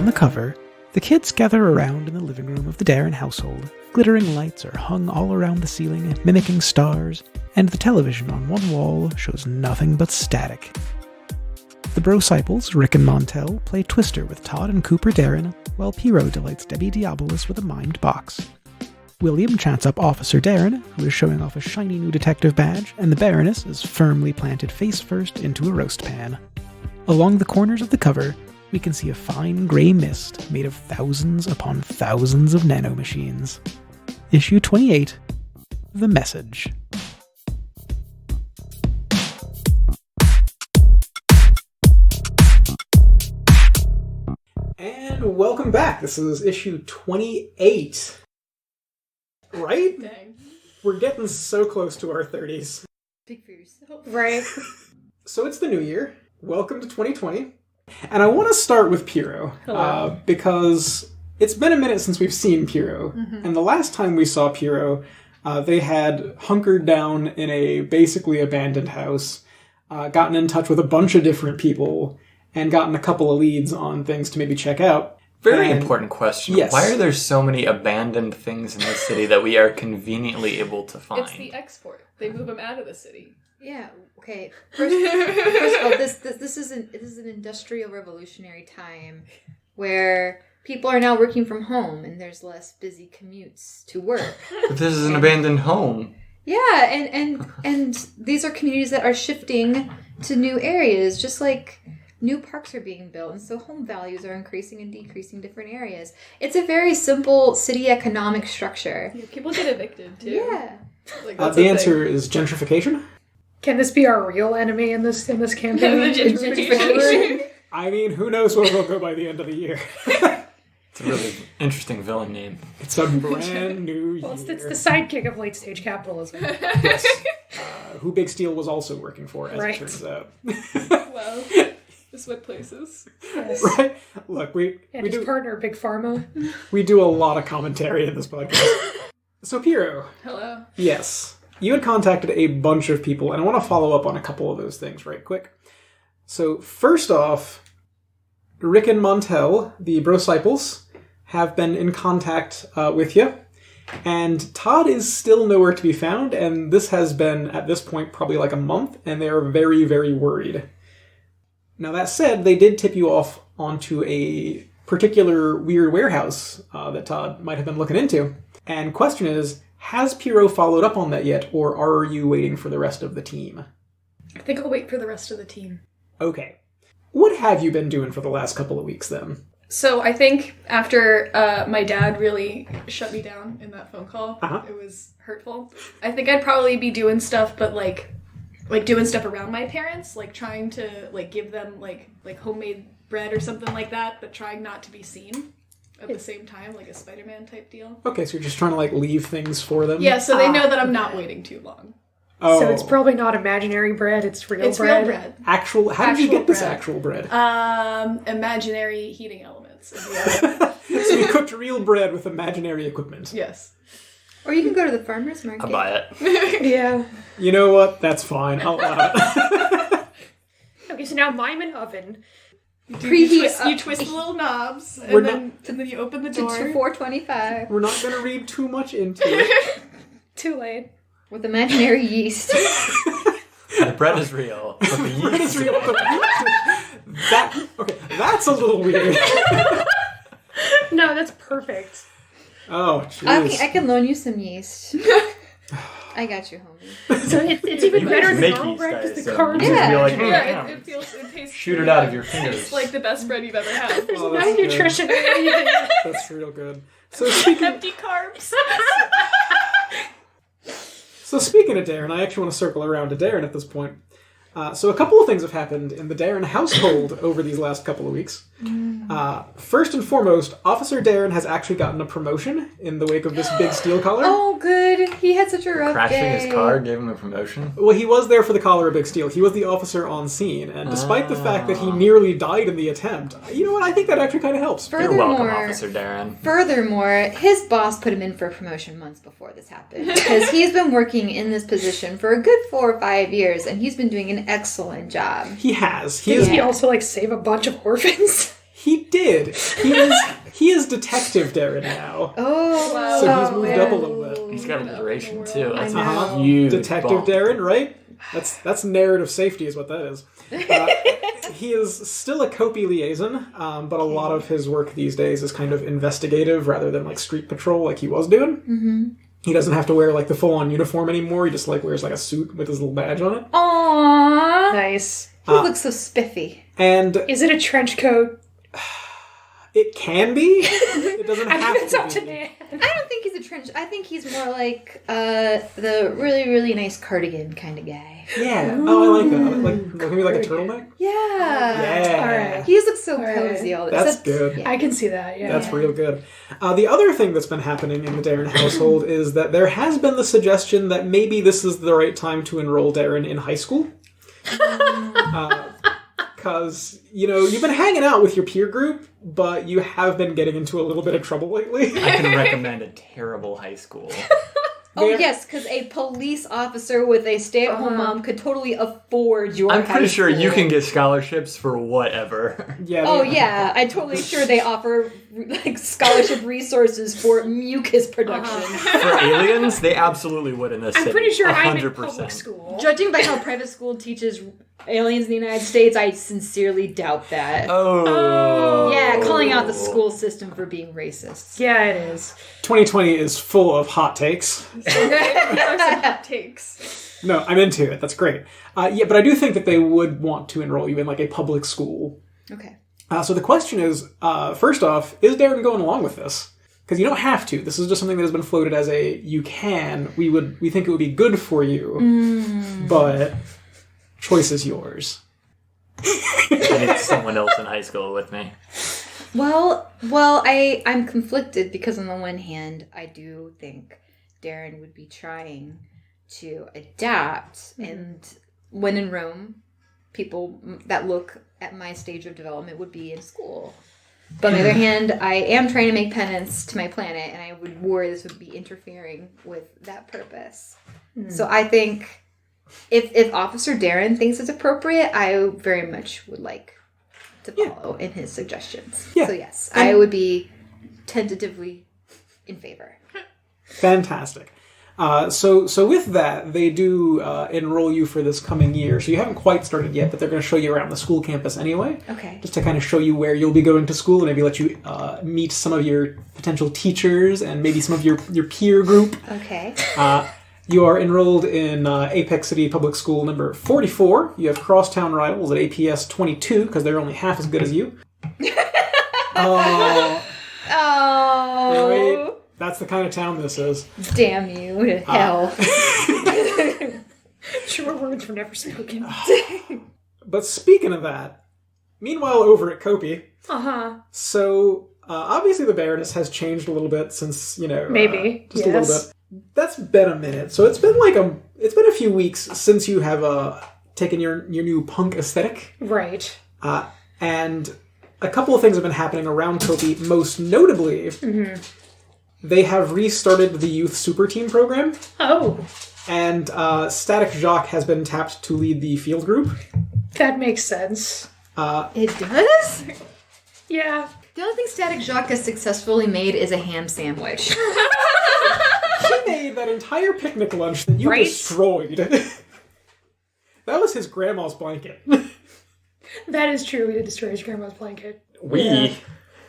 On the cover, the kids gather around in the living room of the Darren household. Glittering lights are hung all around the ceiling, mimicking stars, and the television on one wall shows nothing but static. The Brosiples, Rick and Montel, play Twister with Todd and Cooper Darren, while Piero delights Debbie Diabolos with a mimed box. William chats up Officer Darren, who is showing off a shiny new detective badge, and the Baroness is firmly planted face first into a roast pan. Along the corners of the cover, we can see a fine grey mist made of thousands upon thousands of nanomachines. Issue 28, The Message. And welcome back. This is issue 28. Right? Dang. We're getting so close to our 30s. Speak for yourself. Right. So it's the new year. Welcome to 2020. And I want to start with Piero, because it's been a minute since we've seen Piero. Mm-hmm. And the last time we saw Piero, they had hunkered down in a basically abandoned house, gotten in touch with a bunch of different people, and gotten a couple of leads on things to maybe check out. Very important question. Yes. Why are there so many abandoned things in the city that we are conveniently able to find? It's the export. They move them out of the city. Yeah. Okay. First of all, this is an industrial revolutionary time where people are now working from home and there's less busy commutes to work. But this is an abandoned home. Yeah, and these are communities that are shifting to new areas, just like new parks are being built, and so home values are increasing and decreasing different areas. It's a very simple city economic structure. Yeah, people get evicted too. Yeah. Like, The answer is gentrification? Can this be our real enemy in this campaign? Gentrification. I mean, who knows where we'll go by the end of the year. It's a really interesting villain name. It's a brand new year. Well, it's the sidekick of late-stage capitalism. Yes. Who Big Steel was also working for, as Right. it turns out. Wow. This went places. Yes. Right? Look, we And his partner, Big Pharma. we do a lot of commentary in this podcast. So, Piero. Hello. Yes. You had contacted a bunch of people, and I want to follow up on a couple of those things right quick. So, first off, Rick and Montel, the Brosiples, have been in contact with you, and Todd is still nowhere to be found, and this has been, at this point, probably like a month, and they are very, very worried. Now, that said, they did tip you off onto a particular weird warehouse that Todd might have been looking into. And question is, has Piero followed up on that yet, or are you waiting for the rest of the team? I think I'll wait for the rest of the team. Okay. What have you been doing for the last couple of weeks, then? So I think after my dad really shut me down in that phone call, It was hurtful. I think I'd probably be doing stuff, but like doing stuff around my parents, like trying to like give them like homemade bread or something like that, but trying not to be seen at the same time, like a Spider-Man type deal. Okay, so you're just trying to, like, leave things for them? Yeah, so they know that I'm not waiting too long. Oh. So it's probably not imaginary bread, it's real bread. It's real bread. How did you Actual get this bread. actual bread? Imaginary heating elements. So you cooked real bread with imaginary equipment. Yes. Or you can go to the farmer's market. I'll buy it. Yeah. You know what? That's fine. I'll allow it. Okay, so now mime an oven. You twist the little knobs, and then you open the door. To 425. We're not going to read too much into it. Too late. With imaginary yeast. The bread is real, but the yeast It's real. That's a little weird. No, that's perfect. Oh, jeez. I can loan you some yeast. I got you, homie. So it's even better than make normal yeast, bread I because the assume. carbs. You just be like, Yeah, it tastes. shoot it out of your fingers. It's like the best bread you've ever had. There's Oh, no that's good. nutrition in anything. That's real good. So speaking carbs. of Darren, I actually want to circle around to Darren at this point. So a couple of things have happened in the Darren household over these last couple of weeks. First and foremost, Officer Darren has actually gotten a promotion in the wake of this big steel collar. Oh, good. He had such a rough Crashing day. his car gave him a promotion. Well, he was there for the collar of Big Steel. He was the officer on scene, and despite the fact that he nearly died in the attempt, you know what? I think that actually kind of helps. You're welcome, Officer Darren. Furthermore, his boss put him in for a promotion months before this happened because he's been working in this position for a good 4 or 5 years, and he's been doing an excellent job. He has. Does he also save a bunch of orphans? He did. He is Detective Darren now. Oh, wow. So he's moved up a little bit. He's got alliteration too. That's Uh-huh. a huge Detective bump. Darren, right? That's narrative safety is what that is. He is still a Kopi liaison, but a lot of his work these days is kind of investigative rather than like street patrol like he was doing. Mm-hmm. He doesn't have to wear like the full-on uniform anymore. He just like wears like a suit with his little badge on it. Aww. Nice. He looks so spiffy. And Is it a trench coat? it can be. It doesn't I have think it's to up be. to Dan. I don't think he's a trench. I think he's more like the really, really nice cardigan kind of guy. Yeah. Oh, I like that. Like maybe like a turtleneck. Yeah. Yeah. All right. He just looks so Alright. cozy all That's except- good. Yeah. I can see that, yeah. That's real good. The other thing that's been happening in the Darren household is that there has been the suggestion that maybe this is the right time to enroll Darren in high school. Because, you've been hanging out with your peer group, but you have been getting into a little bit of trouble lately. I can recommend a terrible high school. Oh, There- yes, because a police officer with a stay-at-home mom could totally afford your I'm pretty high sure you school. can get scholarships for whatever. Yeah. Oh, yeah. I'm totally sure they offer like scholarship resources for mucus production. For aliens, they absolutely would in this I'm city. pretty sure I'm in 100%. public school. Judging by how private school teaches aliens in the United States, I sincerely doubt that. Oh. Yeah, calling out the school system for being racist. Yeah, it is. 2020 is full of hot takes. Takes. No, I'm into it. That's great. Yeah, but I do think that they would want to enroll you in like a public school. Okay. So the question is, first off, is Darren going along with this? Because you don't have to. This is just something that has been floated as a you can. We think it would be good for you, but choice is yours. I need someone else in high school with me. Well, I'm conflicted because on the one hand, I do think Darren would be trying to adapt, and when in Rome, people that look at my stage of development would be in school. But on the other hand, I am trying to make penance to my planet, and I would worry this would be interfering with that purpose. So I think if Officer Darren thinks it's appropriate, I very much would like to follow in his suggestions. Yeah. So yes, I would be tentatively in favor. Fantastic. So with that, they do enroll you for this coming year. So you haven't quite started yet, but they're going to show you around the school campus anyway. Okay. Just to kind of show you where you'll be going to school and maybe let you meet some of your potential teachers and maybe some of your peer group. Okay. You are enrolled in Apex City Public School number 44. You have crosstown rivals at APS 22 because they're only half as good as you. Oh. Wait, that's the kind of town this is. Damn you to hell. Sure words were never spoken. But speaking of that, meanwhile over at Kopi, so obviously the Baroness has changed a little bit since, Maybe, just a yes. little bit. That's been a minute. So it's been a few weeks since you have taken your new punk aesthetic. Right. And a couple of things have been happening around Kopi. Most notably, they have restarted the youth super team program. Oh, And Static Jacques has been tapped to lead the field group. that makes sense. It does? Yeah. The only thing Static Jacques has successfully made is a ham sandwich. He made that entire picnic lunch that you Right? destroyed. That was his grandma's blanket. That is true. We did destroy his grandma's blanket. We.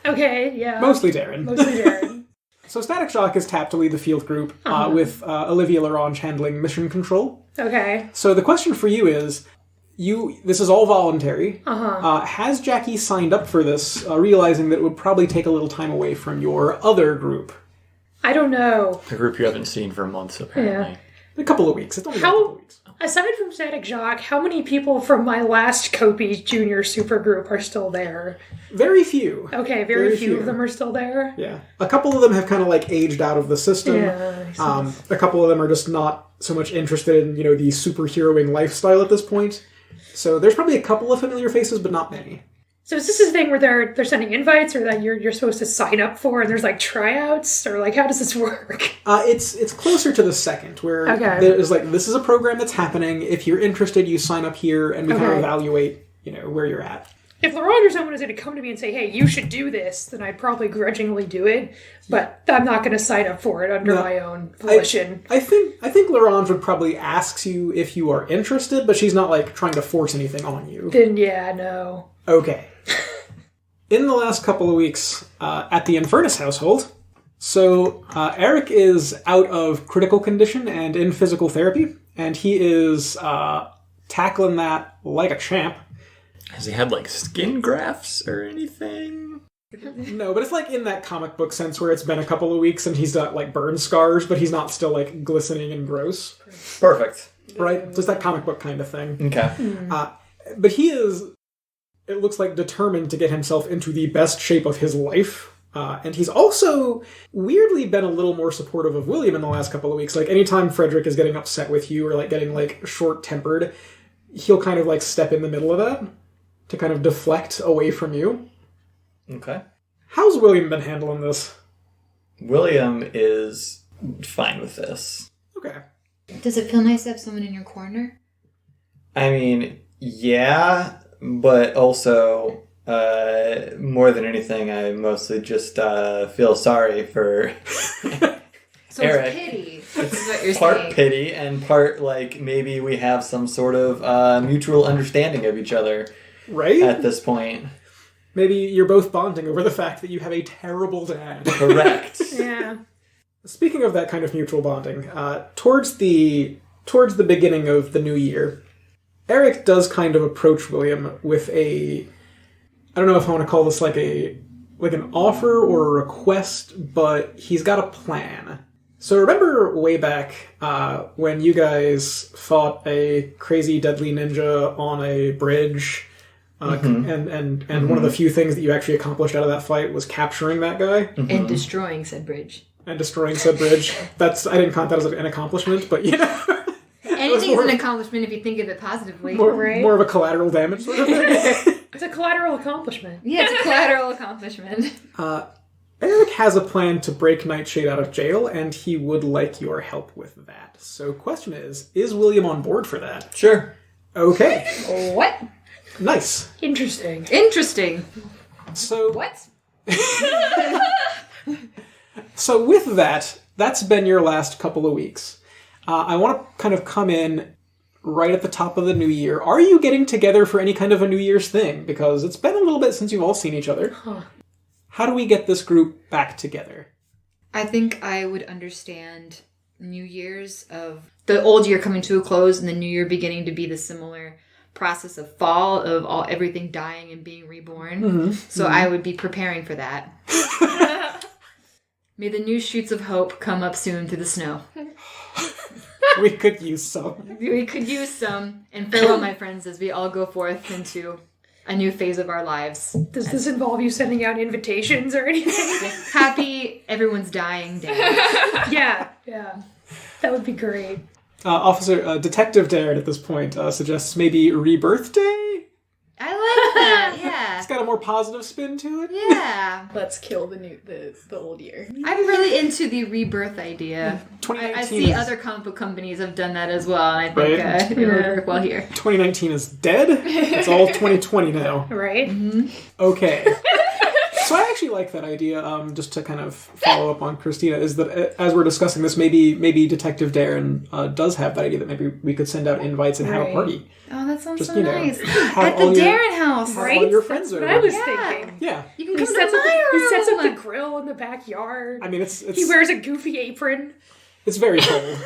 Okay, yeah. Mostly Darren. Mostly Darren. So Static Shock is tapped to lead the field group with Olivia Larange handling mission control. Okay. So the question for you is, this is all voluntary. Has Jackie signed up for this, realizing that it would probably take a little time away from your other group? I don't know. A group you haven't seen for months, apparently. A couple of weeks. It's only been a couple of weeks. Aside from Static Jacques, how many people from my last Kopi junior supergroup are still there? Very few. Okay, very few of them are still there. Yeah. A couple of them have kind of aged out of the system. Yeah. A couple of them are just not so much interested in, the superheroing lifestyle at this point. So there's probably a couple of familiar faces, but not many. So is this a thing where they're sending invites, or that you're supposed to sign up for, and there's tryouts, or how does this work? It's closer to the second, where there's this is a program that's happening. If you're interested, you sign up here, and we kind of evaluate, where you're at. If Laurent or someone was going to come to me and say, hey, you should do this, then I'd probably grudgingly do it. But I'm not going to sign up for it under my own volition. I think Laurent would probably ask you if you are interested, but she's not, like, trying to force anything on you. Then, yeah, no. Okay. In the last couple of weeks, at the Infernus household, so Eric is out of critical condition and in physical therapy, and he is tackling that like a champ. Has he had, like, skin grafts or anything? No, but it's like in that comic book sense where it's been a couple of weeks and he's got, like, burn scars, but he's not still, like, glistening and gross. Perfect. Right? Just that comic book kind of thing. Okay. But he is, it looks like, determined to get himself into the best shape of his life. And he's also weirdly been a little more supportive of William in the last couple of weeks. Like, anytime Frederick is getting upset with you or, like, getting, like, short-tempered, he'll kind of, like, step in the middle of that to kind of deflect away from you. Okay. How's William been handling this? William is fine with this. Okay. Does it feel nice to have someone in your corner? I mean, yeah, but also, more than anything, I mostly just feel sorry for So Eric. it's pity. Is what you're Part saying. pity and part, like, maybe we have some sort of mutual understanding of each other Right? at this point. Maybe you're both bonding over the fact that you have a terrible dad. Correct. Yeah. Speaking of that kind of mutual bonding, towards the beginning of the new year, Eric does kind of approach William with I don't know if I want to call this like an offer or a request, but he's got a plan. So remember way back when you guys fought a crazy deadly ninja on a bridge, and one of the few things that you actually accomplished out of that fight was capturing that guy And destroying said bridge. and destroying said bridge. I didn't count that as an accomplishment, but you know, Anything's an accomplishment if you think of it positively. more of a collateral damage sort of thing. It's a collateral accomplishment. Yeah, it's a collateral accomplishment. Eric has a plan to break Nightshade out of jail, and he would like your help with that. So, question is William on board for that? Sure. Okay, What? nice. Interesting. Interesting. So, What? So with that, that's been your last couple of weeks. I want to kind of come in right at the top of the new year. Are you getting together for any kind of a New Year's thing? Because it's been a little bit since you've all seen each other. How do we get this group back together? I think I would understand New Year's of the old year coming to a close and the new year beginning to be the similar process of fall, of everything dying and being reborn. So I would be preparing for that. May the new shoots of hope come up soon through the snow. We could use some. We could use some. And farewell, my friends, as we all go forth into a new phase of our lives. Does this involve you sending out invitations or anything? Happy everyone's dying day. Yeah. That would be great. Detective Darren at this point suggests maybe Rebirth Day? I like that, yeah. It's got a more positive spin to it. Yeah. Let's kill the old year. I'm really into the rebirth idea. I see is- other comic book companies have done that as well, and I think Right. it would work well here. 2019 is dead. It's all 2020 now. Right? Okay. So I actually like that idea, just to kind of follow up on Christina, is that as we're discussing this, maybe Detective Darren does have that idea that maybe we could send out invites and have a Right. party. Oh, that sounds Just, so you know, nice. have At the all your- Darren house. Have Right? all your friends That's over. what I was Yeah. thinking. Yeah. You can He come sets, to up my the, he sets up room. the grill in the backyard. I mean, it's He wears a goofy apron. it's very cold.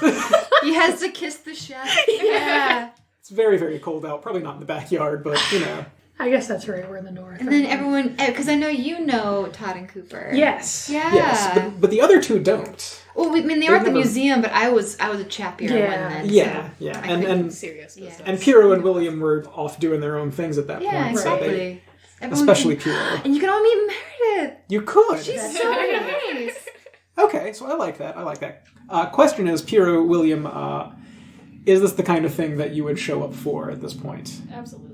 He has to kiss the chef. Yeah. It's very, very cold out. Probably not in the backyard, but, you know. I guess that's right. We're in the north. And then everyone, because I know you know Todd and Cooper. Yes. Yeah. Yes, but the other two don't. Well, I mean, they were at the never- museum, but I was a chaperone Yeah. then. Yeah, so yeah. I And couldn't- Serious Yeah. business. and Piero and William were off doing their own things at that Yeah, point. so they- exactly. Everyone especially can- Piero. And you can all meet Meredith. You could. She's so nice. Okay, so I like that. Question is, Piero, William, is this the kind of thing that you would show up for at this point? Absolutely.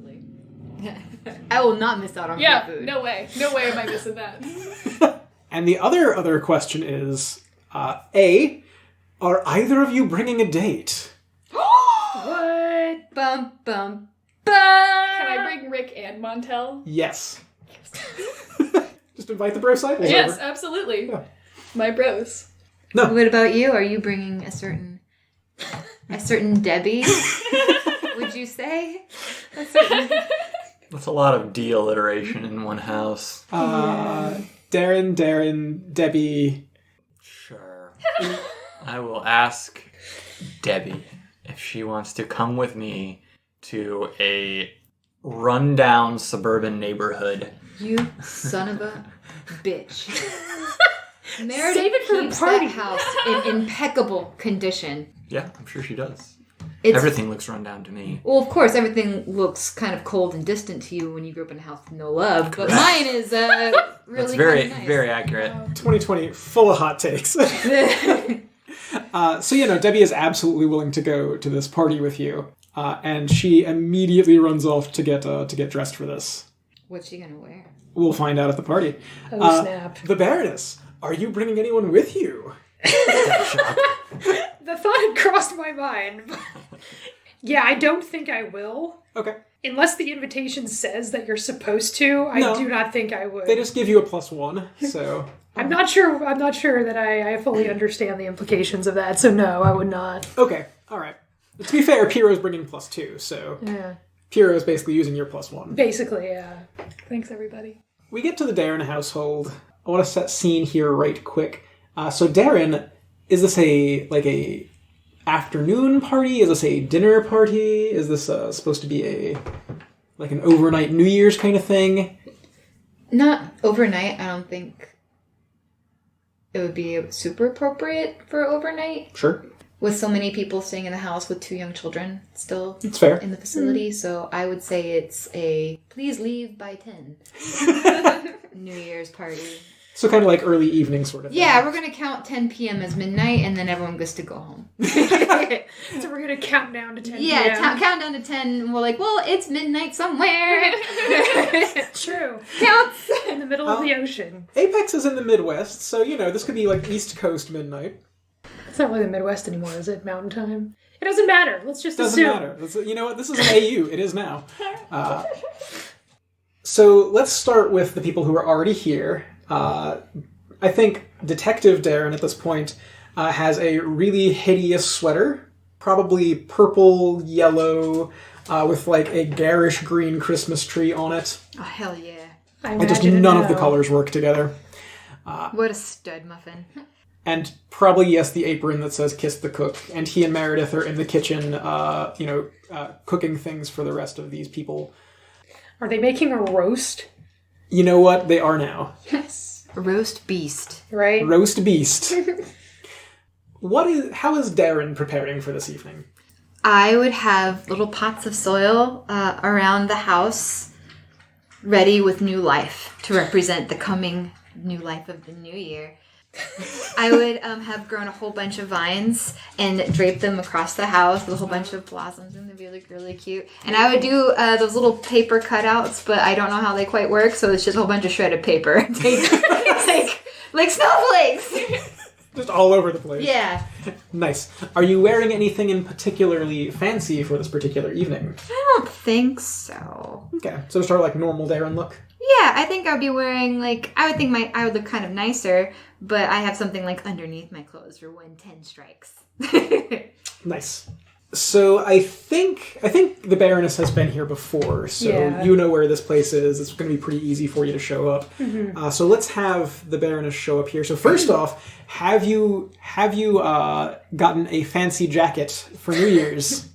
I will not miss out on free Yeah, food. no way. No way am I missing that. And the other question is, A, are either of you bringing a date? What? Bum, bum, Can I bring Rick and Montel? Yes. Just invite the bro cycles Yes, over. absolutely. Yeah. My bros. No. What about you? Are you bringing a certain Debbie? Would you say? A certain... That's a lot of D alliteration in one house. Darren, Debbie. Sure. I will ask Debbie if she wants to come with me to a rundown suburban neighborhood. You son of a bitch. Meredith Save it for the keeps party. that house in impeccable condition. Yeah, I'm sure she does. It's, Everything looks run down to me. Well, of course, everything looks kind of cold and distant to you when you grew up in a house with no love. But Correct. mine is really That's very, kind of nice. very accurate. 2020, full of hot takes. So, Debbie is absolutely willing to go to this party with you. And she immediately runs off to get dressed for this. What's she gonna wear? We'll find out at the party. Oh, snap. The Baroness, are you bringing anyone with you? The thought had crossed my mind. Yeah, I don't think I will. Okay. Unless the invitation says that you're supposed to, No. I do not think I would. They just give you a +1, so... I'm not sure that I fully understand the implications of that, so no, I would not. Okay, alright. To be fair, Piero's bringing +2, so... Yeah. Piero is basically using your +1. Basically, yeah. Thanks, everybody. We get to the Darren household. I want to set scene here right quick. So Darren, is this a afternoon party? Is this a dinner party? Is this supposed to be an overnight New Year's kind of thing? Not overnight. I don't think it would be super appropriate for overnight. Sure. With so many people staying in the house with 2 young children still It's fair. in the facility. So I would say it's a please leave by 10 New Year's party. So kind of like early evening sort of thing. Yeah, we're going to count 10 p.m. as midnight and then everyone gets to go home. So we're gonna count down to 10 Yeah, p.m. count down to 10 and we're like, well, it's midnight somewhere. True. Counts. In the middle of the ocean. Apex is in the Midwest, so, this could be like East Coast midnight. It's not really the Midwest anymore, is it? Mountain time? It doesn't matter. Let's just Doesn't assume. matter. You know what? This is an AU. It is now. So let's start with the people who are already here. I think Detective Darren at this point has a really hideous sweater, probably purple, yellow, with like a garish green Christmas tree on it. Oh, hell yeah. I And just imagine it none of the now. colors work together. What a stud muffin. And probably, yes, the apron that says "Kiss the Cook." And he and Meredith are in the kitchen, cooking things for the rest of these people. Are they making a roast? You know what? They are now. Yes. Roast beast. Right? Roast beast. How is Darren preparing for this evening? I would have little pots of soil around the house ready with new life to represent the coming new life of the new year. I would have grown a whole bunch of vines and drape them across the house with a whole bunch of blossoms, and they'd be really cute. And I would do those little paper cutouts, but I don't know how they quite work, so it's just a whole bunch of shredded paper. like snowflakes! Just all over the place. Yeah. Nice. Are you wearing anything in particularly fancy for this particular evening? I don't think so. Okay, so sort of like normal Darren look. Yeah, I think I'd be wearing, I would look kind of nicer, but I have something, underneath my clothes for when 10 strikes. Nice. So I think the Baroness has been here before, so Yeah. you know where this place is. It's going to be pretty easy for you to show up. Mm-hmm. So let's have the Baroness show up here. So first off, have you gotten a fancy jacket for New Year's?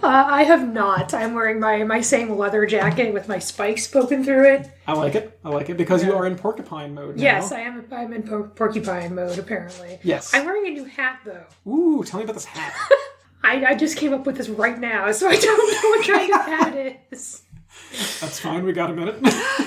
I have not. I'm wearing my same leather jacket with my spikes poking through it. I like it because you are in porcupine mode now. Yes, I'm in porcupine mode, apparently. Yes. I'm wearing a new hat, though. Ooh, tell me about this hat. I just came up with this right now, so I don't know what kind of hat it is. That's fine, we got a minute.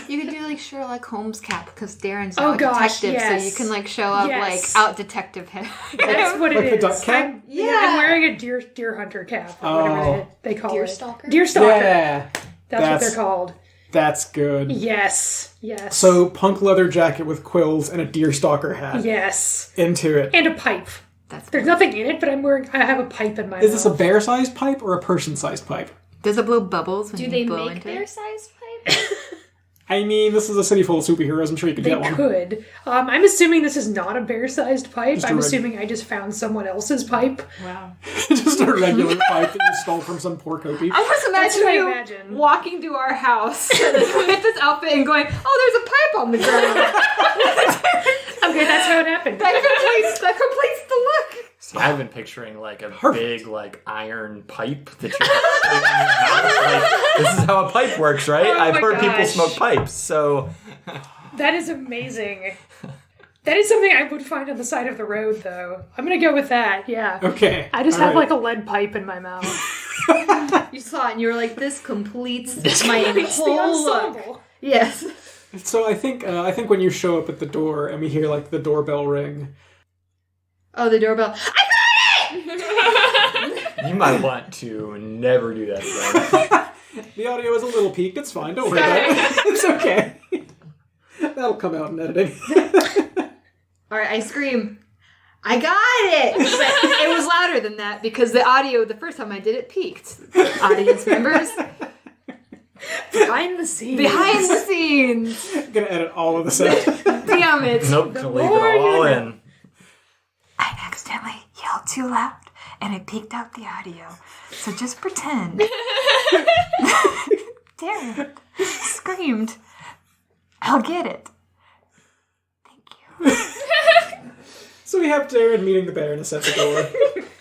You could do, Sherlock Holmes cap, because Darren's Oh, now a gosh, detective, yes. so you can, show up, Yes. out detective him. That's what Like it the is. duck cap? I'm wearing a deer hunter cap, or whatever they call Deer it. stalker? Deer stalker. Yeah, That's what they're called. that's good. Yes. So, punk leather jacket with quills and a deerstalker hat. Yes. Into it. And a pipe. That's There's nothing in it, but I have a pipe in my mouth. Is this a bear-sized pipe or a person-sized pipe? Does it blow bubbles when Do you they blow make into their it? size pipe? I mean, this is a city full of superheroes. I'm sure you could They get one. could. I'm assuming this is not a bear-sized pipe. Just a I'm reg- assuming I just found someone else's pipe. Wow. Just a regular pipe that you stole from some poor Kopi. I was That's what I imagining you imagine. walking to our house with this outfit and going, "Oh, there's a pipe on the ground." Okay, that's how it happened. that completes the look. See, I've been picturing like a big like iron pipe that you're putting in your mouth. Like, this is how a pipe works, right? Oh I've my heard people gosh. smoke pipes, so That is amazing. That is something I would find on the side of the road, though. I'm gonna go with that, yeah. Okay. I just all have right. like a lead pipe in my mouth. You saw it and you were like, "This completes It's my the whole look." ensemble. Yes. So I think when you show up at the door and we hear like the doorbell ring. Oh, the doorbell. you might want to never do that again. The audio is a little peaked. It's fine. Don't worry about it. It's okay. That'll come out in editing. All right, I scream. I got it! But it was louder than that because the audio, the first time I did it, peaked. Audience members, Behind the scenes. behind the scenes. I'm gonna edit all of this out. Damn it. Nope, to leave more it all you know. in. I accidentally yelled too loud and it peaked out the audio. So just pretend. Darren screamed. I'll get it. Thank you. So we have Darren meeting the Baroness at the door.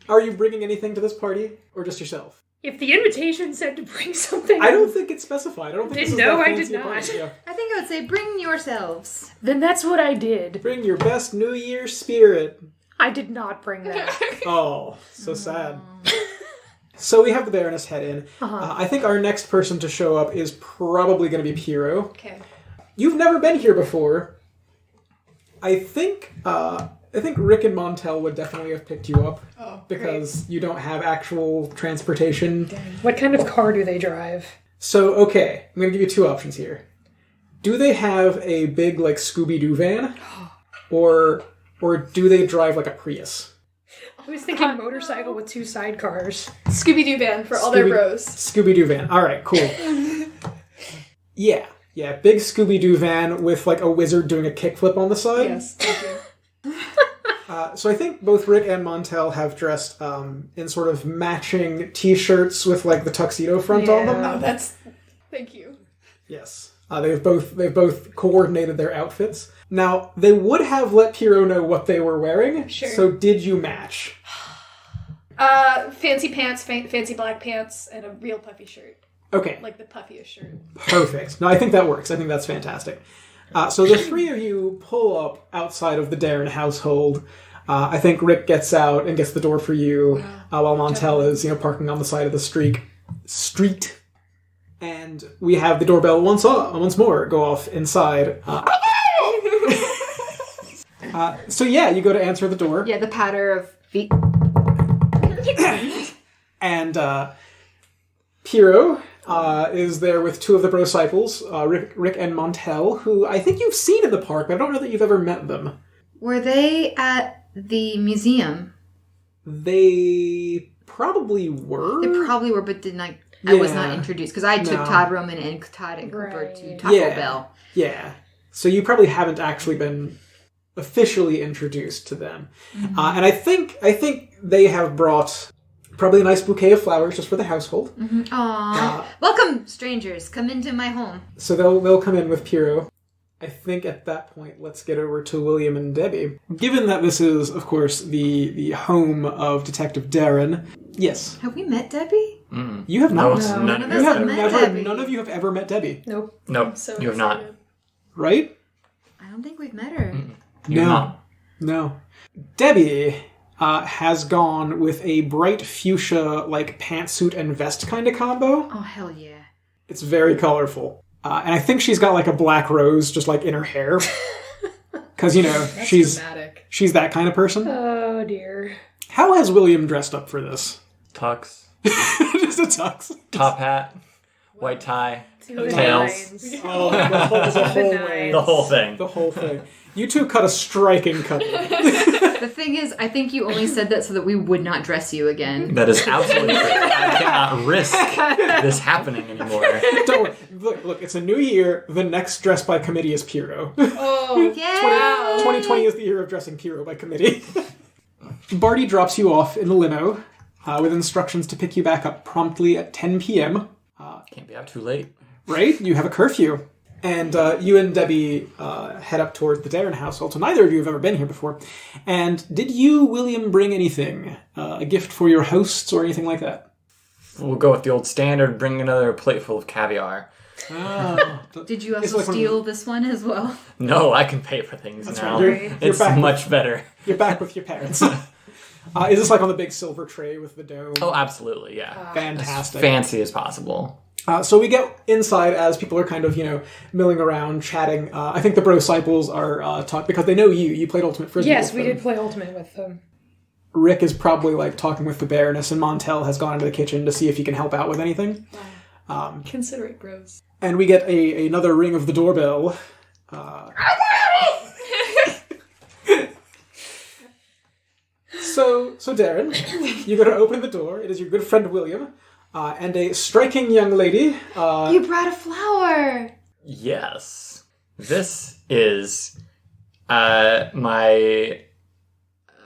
Are you bringing anything to this party, or just yourself? If the invitation said to bring something, I don't think it's specified. I don't think this is No, that I fancy did a party. not. Yeah. I think I would say bring yourselves. then that's what I did. Bring your best New Year spirit. I did not bring that. Oh, so sad. So we have the Baroness head in. I think our next person to show up is probably going to be Piero. Okay. You've never been here before. I think Rick and Montel would definitely have picked you up because you don't have actual transportation. What kind of car do they drive? So, okay, I'm going to give you two options here. Do they have a big, like, Scooby-Doo van? Or do they drive, like, a Prius? I was thinking motorcycle with 2 sidecars. Scooby-Doo van for all their bros. Scooby-Doo van. All right, cool. Yeah, big Scooby-Doo van with, like, a wizard doing a kickflip on the side. Yes, thank you. So I think both Rick and Montel have dressed in sort of matching T-shirts with, like, the tuxedo front on them. Oh, that's... Thank you. Yes. They've both coordinated their outfits. Now, they would have let Piero know what they were wearing. Sure. So did you match? Fancy pants, fancy black pants, and a real puffy shirt. Okay. Like the puffiest shirt. Perfect. No, I think that works. I think that's fantastic. So the three of you pull up outside of the Darren household. I think Rick gets out and gets the door for you, while Montel is, parking on the side of the street. And we have the doorbell once more go off inside. So yeah, you go to answer the door. Yeah, the patter of feet. And Piero is there with two of the Brosciples, Rick and Montel, who I think you've seen in the park, but I don't know that you've ever met them. Were they at the museum? They probably were. They probably were, but did not. I was not Yeah. introduced because I took No. Todd Roman and Todd and Cooper Right. to Taco Bell. Yeah. So you probably haven't actually been officially introduced to them. Mm-hmm. And I think they have brought probably a nice bouquet of flowers just for the household. Aww. Welcome, strangers. Come into my home. So they'll come in with Piero. I think at that point, let's get over to William and Debbie. Given that this is, of course, the home of Detective Darren. Yes. Have we met Debbie? You have not. No. None of You us have have met never. Debbie. None of you have ever met Debbie, Nope. Nope, So you have not. excited. right? I don't think we've met her. You have not. No. Debbie has gone with a bright fuchsia, like, pantsuit and vest kind of combo. Oh, hell yeah. It's very colorful. And I think she's got, like, a black rose just, like, in her hair. Because, she's Dramatic. that kind of person. Oh dear. How has William dressed up for this? Tux, Just a tux. top hat, white tie, The Tails. nines. Oh, the whole way. the whole thing. The whole thing. You two cut a striking couple. The thing is, I think you only said that so that we would not dress you again. That is absolutely true. I cannot risk this happening anymore. Don't worry. Look, it's a new year. The next dress by committee is Piro. Oh, Yeah. 2020 is the year of dressing Piro by committee. Barty drops you off in the limo with instructions to pick you back up promptly at 10 p.m. Can't be out too late. Right? You have a curfew. And you and Debbie head up towards the Darren household. So neither of you have ever been here before. And did you, William, bring anything? A gift for your hosts or anything like that? We'll go with the old standard, bring another plate full of caviar. Did you also steal this one as well? No, I can pay for things now. Right. It's back much better. You're back with your parents. Is this like on the big silver tray with the dome? Oh, absolutely, yeah. Fantastic. As fancy as possible. So we get inside as people are kind of, milling around, chatting. I think the Bro-Cyples are talking, because they know you. You played Ultimate Frisbee Yes, with we them. did play Ultimate with them. Rick is probably, talking with the Baroness, and Montel has gone into the kitchen to see if he can help out with anything. considerate bros. And we get another ring of the doorbell. So Darren, you go to open the door. It is your good friend William, and a striking young lady. You brought a flower! Yes. This is my...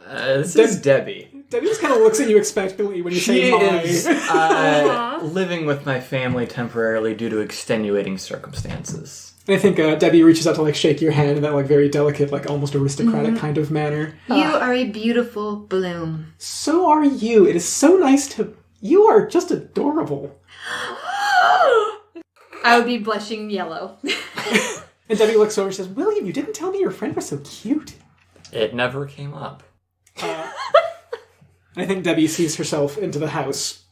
this is Debbie. Debbie just kind of looks at you expectantly when you She say my. is living with my family temporarily due to extenuating circumstances. And I think Debbie reaches out to shake your hand in that very delicate, almost aristocratic kind of manner. You are a beautiful bloom. So are you. It is so nice to... You are just adorable. I would be blushing yellow. And Debbie looks over and says, William, you didn't tell me your friend was so cute. It never came up. I think Debbie sees herself into the house.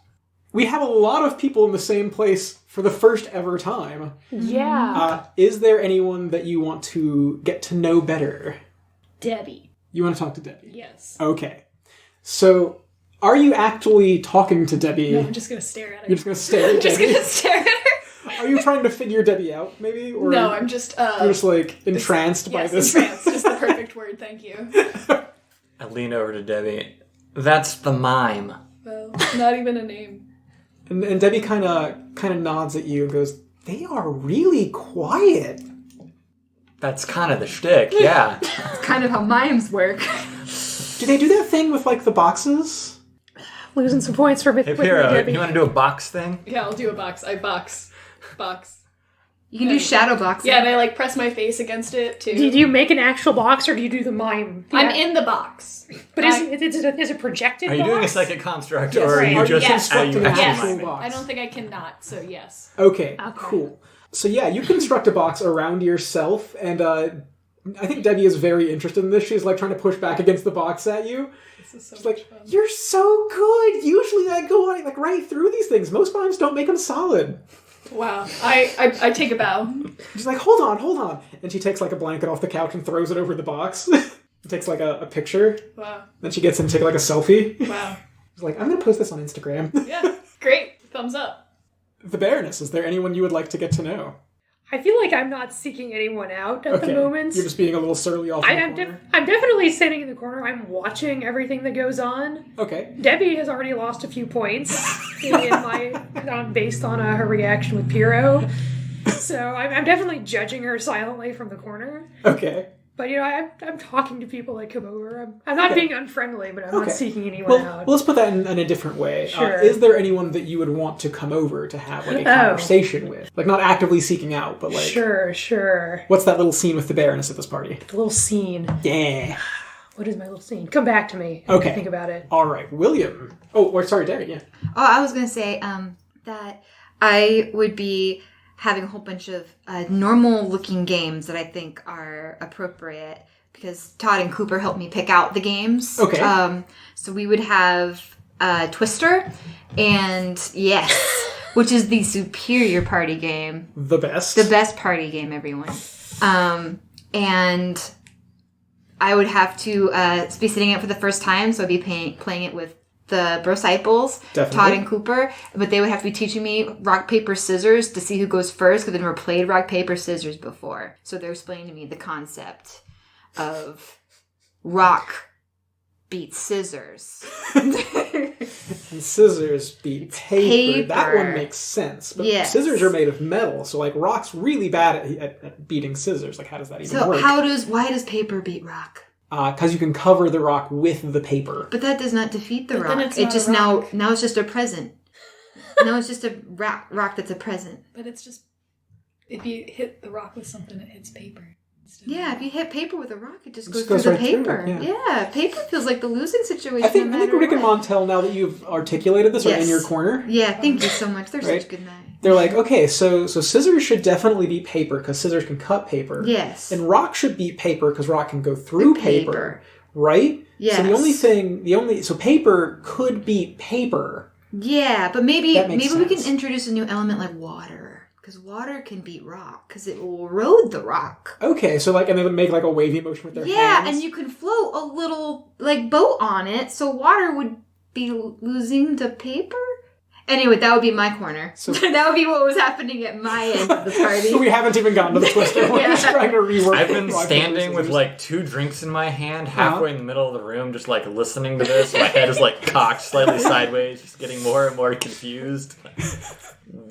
We have a lot of people in the same place for the first ever time. Yeah. Is there anyone that you want to get to know better? Debbie. You want to talk to Debbie? Yes. Okay. So, are you actually talking to Debbie? No, I'm just gonna stare at her. You're just going to stare at I'm just Debbie? gonna stare at her. Are you trying to figure Debbie out, maybe? Or No, I'm just you're just entranced by yes, this? entranced. Just the perfect word, thank you. I lean over to Debbie. That's the mime. Well, not even a name. And Debbie kind of nods at you and goes, "They are really quiet." That's kind of the shtick, yeah. It's kind of how mimes work. Do they do that thing with the boxes? Losing some points for Hey, with Piro, Debbie. you want to do a box thing? Yeah, I'll do a box. I box. You can do shadow boxing. Yeah, and I press my face against it too. Do you make an actual box or do you do the mime? I'm in the box. But is it projected Are you box? doing a psychic construct, Yes. or are you Right. just Yes. how you Constructing an actually actual Yes. mime? box. I don't think I cannot, so yes. Okay, cool. So yeah, you construct a box around yourself, and I think Debbie is very interested in this. She's trying to push back against the box at you. This is so She's much fun. "You're so good. Usually I go right through these things. Most mimes don't make them solid." Wow. I take a bow. She's like, hold on. And she takes a blanket off the couch and throws it over the box. And takes a picture. Wow. Then she gets in to take a selfie. Wow. She's like, I'm going to post this on Instagram. Yeah. Great. Thumbs up. The Baroness, is there anyone you would like to get to know? I feel like I'm not seeking anyone out at the moment. You're just being a little surly off in the corner. I'm definitely sitting in the corner. I'm watching everything that goes on. Okay. Debbie has already lost a few points based on her reaction with Piro. So I'm definitely judging her silently from the corner. Okay. But, I'm talking to people that come over. I'm not being unfriendly, but I'm not seeking anyone Well, out. let's put that in a different way. Sure. Is there anyone that you would want to come over to have a conversation with? Not actively seeking out, but Sure. what's that little scene with the Baroness at this party? The little scene. Yeah. What is my little scene? Come back to me. Okay. Think about it. All right. William. Oh, or sorry, Darren, yeah. Oh, I was going to say that I would be having a whole bunch of normal-looking games that I think are appropriate because Todd and Cooper helped me pick out the games. Okay. So we would have Twister and Yes, which is the superior party game. The best. The best party game, everyone. And I would have to be sitting it for the first time, so I'd be playing it with the Bro-Cyples, Definitely. Todd and Cooper, but they would have to be teaching me rock, paper, scissors to see who goes first, because they've never played rock, paper, scissors before. So they're explaining to me the concept of rock, beat scissors. And scissors beat paper. That one makes sense. But scissors are made of metal, so like rock's really bad at beating scissors. Like how does that even work? So why does paper beat rock? Because you can cover the rock with the paper. But that does not defeat the rock. It's it just rock. now it's just a present. Now it's just a rock that's a present. But it's just if you hit the rock with something, it hits paper. Yeah, if you hit paper with a rock, it just goes through the right paper. Through it, yeah, paper feels like the losing situation. I think Rick and Montel, now that you've articulated this, are in your corner. Yeah, thank you so much. They're such good night. They're like, okay, so scissors should definitely beat paper because scissors can cut paper. Yes. And rock should beat paper because rock can go through paper. Right? Yes. So paper could beat paper. Yeah, but maybe we sense. can introduce a new element like water. Because water can beat rock, because it will erode the rock. Okay, so and they would make a wavy motion with their hands. Yeah, and you can float a little boat on it, so water would be losing to paper. Anyway, that would be my corner. So that would be what was happening at my end of the party. We haven't even gotten to the twister. We're just trying to rework. I've been standing with 2 drinks in my hand, halfway in the middle of the room, just listening to this. My head is cocked slightly sideways, just getting more and more confused.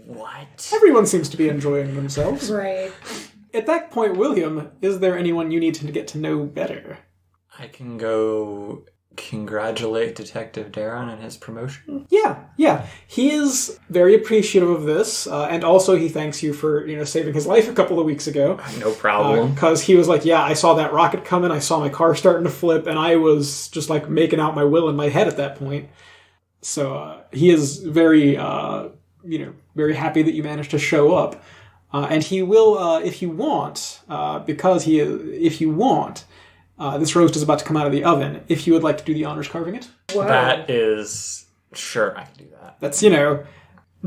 What? Everyone seems to be enjoying themselves. Right. At that point, William, is there anyone you need to get to know better? I can go congratulate Detective Darren on his promotion. Yeah. He is very appreciative of this, and also he thanks you for saving his life a couple of weeks ago. No problem. Because he was like, yeah, I saw that rocket coming, I saw my car starting to flip, and I was just making out my will in my head at that point. So he is very, very happy that you managed to show up. And he will, if you want, this roast is about to come out of the oven. If you would like to do the honors carving it. Whoa. That is... Sure, I can do that. That's,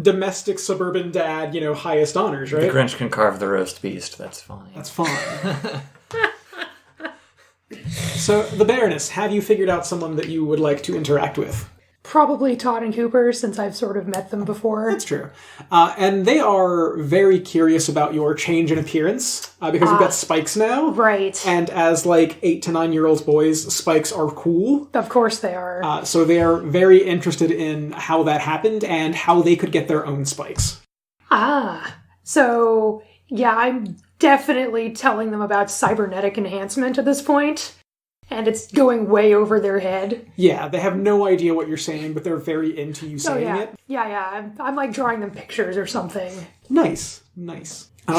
domestic suburban dad, highest honors, right? The Grinch can carve the roast beast. That's fine. That's fine. So, the Baroness, have you figured out someone that you would like to interact with? Probably Todd and Cooper, since I've sort of met them before. That's true. And they are very curious about your change in appearance, because you've got spikes now. Right. And as 8 to 9 year old boys, spikes are cool. Of course they are. So they are very interested in how that happened and how they could get their own spikes. So, yeah, I'm definitely telling them about cybernetic enhancement at this point. And it's going way over their head. Yeah, they have no idea what you're saying, but they're very into you saying it. Yeah. I'm drawing them pictures or something. Nice.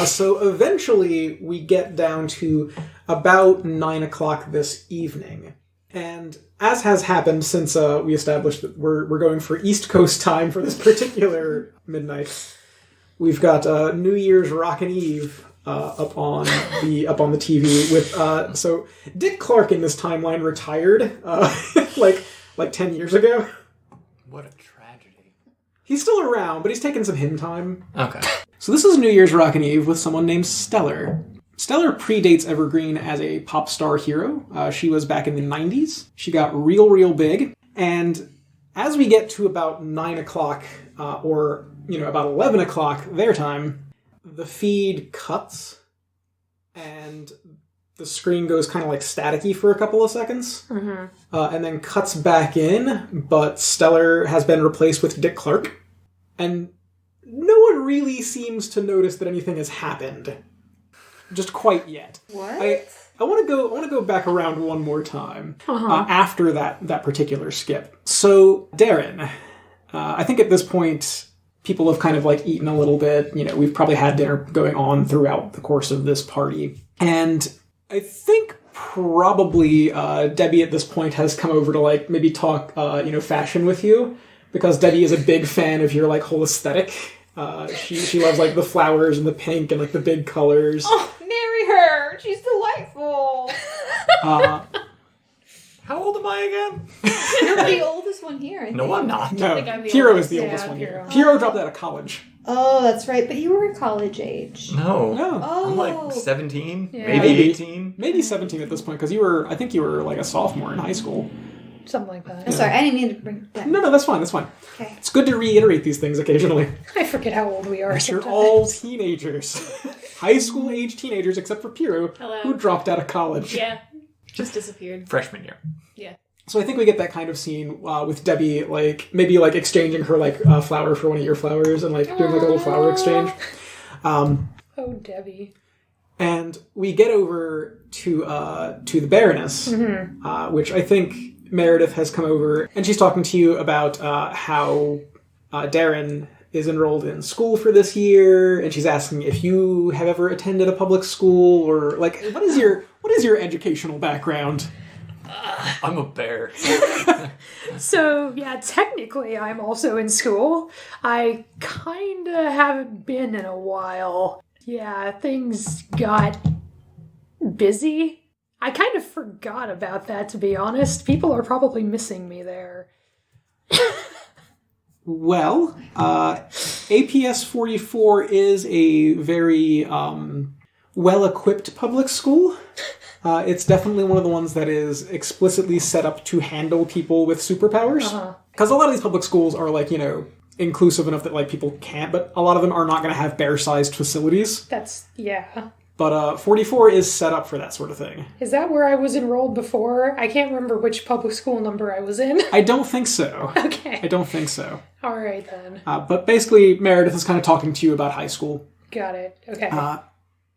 So eventually we get down to about 9 o'clock this evening. And as has happened since we established that we're going for East Coast time for this particular midnight, we've got New Year's Rockin' Eve up on the TV with so Dick Clark in this timeline retired like 10 years ago. What a tragedy. He's still around, but he's taking some hymn time. Okay. So this is New Year's Rockin' Eve with someone named Stellar. Stellar predates Evergreen as a pop star hero. She was back in the 90s. She got real big. And as we get to about 9 o'clock, or about 11 o'clock their time, the feed cuts, and the screen goes kind of staticky for a couple of seconds, and then cuts back in, but Stellar has been replaced with Dick Clark, and no one really seems to notice that anything has happened, just quite yet. What? I want to go back around one more time after that particular skip. So Darren, I think at this point, people have kind of eaten a little bit. We've probably had dinner going on throughout the course of this party. And I think probably Debbie at this point has come over to maybe talk, fashion with you, because Debbie is a big fan of your whole aesthetic. She loves the flowers and the pink and the big colors. Oh, marry her! She's delightful! How old am I again? You're the oldest one here, I think. No, I'm not. No, I think I'm the Piero oldest. is the oldest one Piero. here. Piero dropped out of college. Oh, that's right. But you were college age. No. Oh. I'm 17, Yeah. maybe 18. Maybe 17 at this point, because I think you were a sophomore in high school. Something like that. I'm sorry, I didn't mean to bring that. No, that's fine. Okay. It's good to reiterate these things occasionally. I forget how old we are. You're sometimes. all teenagers. High school age teenagers, except for Piero, Hello. who dropped out of college. Yeah. Just disappeared. Freshman year. Yeah. So I think we get that kind of scene with Debbie, like, maybe, like, exchanging her, like, flower for one of your flowers and, like, doing, like, a little flower exchange. Oh, Debbie. And we get over to the Baroness, which I think Meredith has come over, and she's talking to you about how Darren is enrolled in school for this year, and she's asking if you have ever attended a public school, or, like, what is your educational background? I'm a bear. So, yeah, technically I'm also in school. I kind of haven't been in a while. Yeah, things got busy. I kind of forgot about that, to be honest. People are probably missing me there. Well, APS 44 is a very well-equipped public school. It's definitely one of the ones that is explicitly set up to handle people with superpowers. Because a lot of these public schools are, like, you know, inclusive enough that, like, people can't, but a lot of them are not going to have bear-sized facilities. Yeah. But 44 is set up for that sort of thing. Is that where I was enrolled before? I can't remember which public school number I was in. I don't think so. Okay. I don't think so. All right, then. But basically, Meredith is kind of talking to you about high school. Got it. Okay.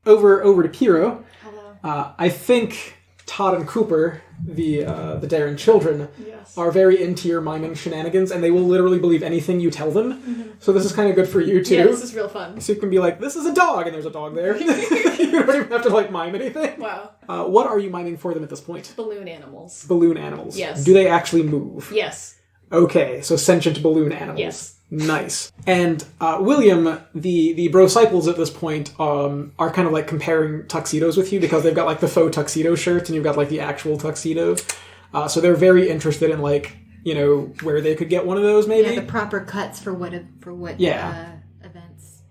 Over to Piero. Hello. I think Todd and Cooper, the Darren children, are very into your miming shenanigans, and they will literally believe anything you tell them. Mm-hmm. So this is kind of good for you, too. Yeah, this is real fun. So you can be like, this is a dog, and there's a dog there. You don't even have to, like, mime anything. Wow. What are you miming for them at this point? Balloon animals. Balloon animals. Yes. Do they actually move? Yes. Okay, so sentient balloon animals. Yes. Nice. And William, the brocycles at this point are kind of like comparing tuxedos with you because they've got like the faux tuxedo shirts and you've got like the actual tuxedo. So they're very interested in like, you know, where they could get one of those maybe. Yeah, the proper cuts for what events.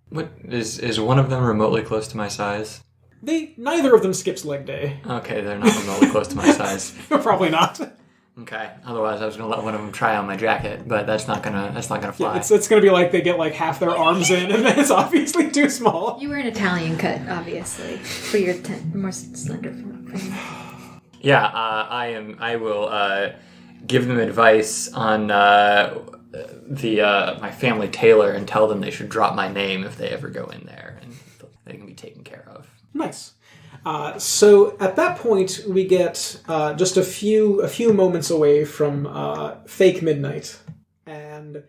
What is one of them remotely close to my size? Neither of them skips leg day. Okay, they're not remotely close to my size. Probably not. Okay. Otherwise, I was gonna let one of them try on my jacket, but that's not gonna fly. Yeah, it's gonna be like they get like half their arms in, and then it's obviously too small. You were an Italian cut, obviously, for your more slender frame. Yeah, I will give them advice on my family tailor and tell them they should drop my name if they ever go in there, and they can be taken care of. Nice. So at that point, we get just a few moments away from fake midnight, and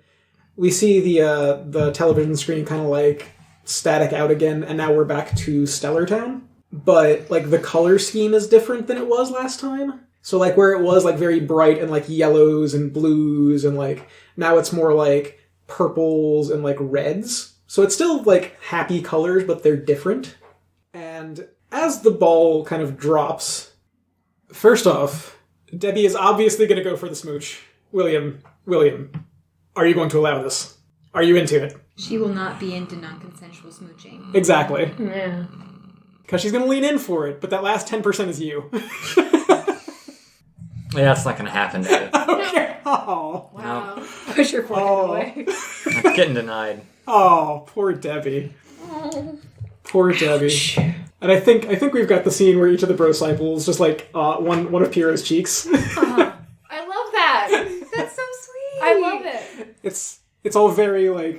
we see the television screen kind of like static out again, and now we're back to Stellar Town. But like the color scheme is different than it was last time. So like where it was like very bright and like yellows and blues, and like now it's more like purples and like reds. So it's still like happy colors, but they're different. And as the ball kind of drops, first off, Debbie is obviously going to go for the smooch. William, are you going to allow this? Are you into it? She will not be into non-consensual smooching. Exactly. Yeah. Because she's going to lean in for it, but that last 10% is you. Yeah, that's not going to happen, David. Okay. Oh. Wow. No. Push your forehead away. That's getting denied. Oh, poor Debbie. Poor Debbie. And I think we've got the scene where each of the brocycles just like one of Piero's cheeks. I love that. That's so sweet. I love it. It's all very like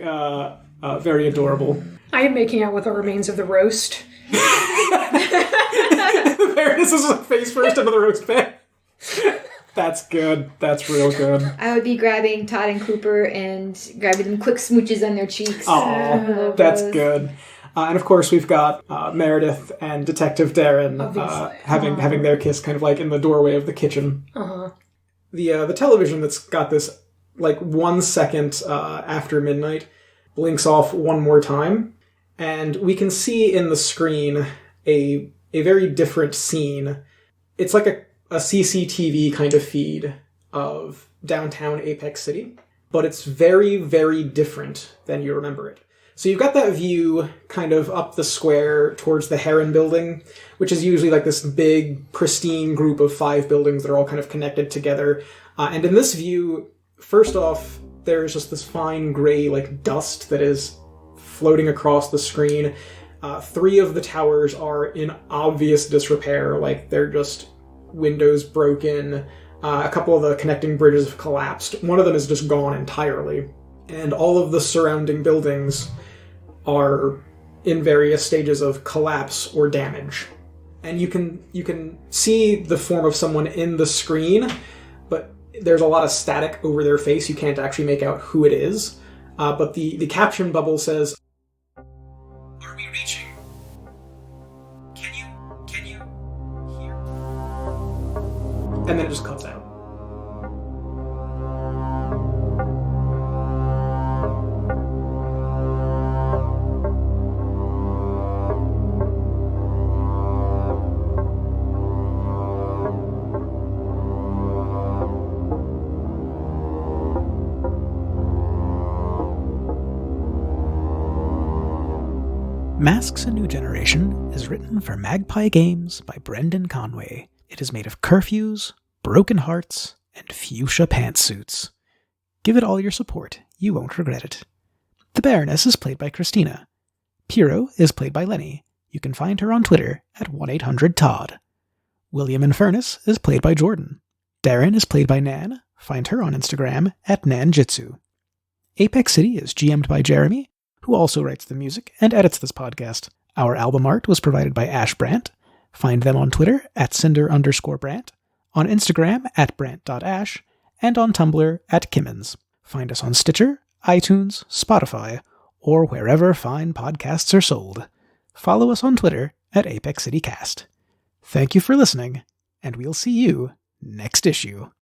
very adorable. I am making out with the remains of the roast. There, this is face first into the roast bed. That's good. That's real good. I would be grabbing Todd and Cooper and grabbing them quick smooches on their cheeks. Oh, that's good. And of course, we've got Meredith and Detective Darren having their kiss kind of like in the doorway of the kitchen. Uh-huh. The television that's got this like 1 second after midnight blinks off one more time, and we can see in the screen a very different scene. It's like a CCTV kind of feed of downtown Apex City, but it's very, very different than you remember it. So you've got that view kind of up the square towards the Heron building, which is usually like this big, pristine group of 5 buildings that are all kind of connected together. And in this view, first off, there's just this fine gray like dust that is floating across the screen. 3 of the towers are in obvious disrepair, like they're just windows broken, A couple of the connecting bridges have collapsed. One of them is just gone entirely. And all of the surrounding buildings are in various stages of collapse or damage. And you can see the form of someone in the screen, but there's a lot of static over their face. You can't actually make out who it is. But the caption bubble says, "Are we reaching? Can you hear?" And then it just cuts out. Masks: A New Generation is written for Magpie Games by Brendan Conway. It is made of curfews, broken hearts, and fuchsia pantsuits. Give it all your support. You won't regret it. The Baroness is played by Christina. Piero is played by Lenny. You can find her on Twitter at 1-800-TODD. William Infernus is played by Jordan. Darren is played by Nan. Find her on Instagram at Nanjitsu. Apex City is GM'd by Jeremy, who also writes the music and edits this podcast. Our album art was provided by Ash Brandt. Find them on Twitter at Cinder_Brandt, on Instagram at Brandt.ash, and on Tumblr at Kimmins. Find us on Stitcher, iTunes, Spotify, or wherever fine podcasts are sold. Follow us on Twitter at Apex City Cast. Thank you for listening, and we'll see you next issue.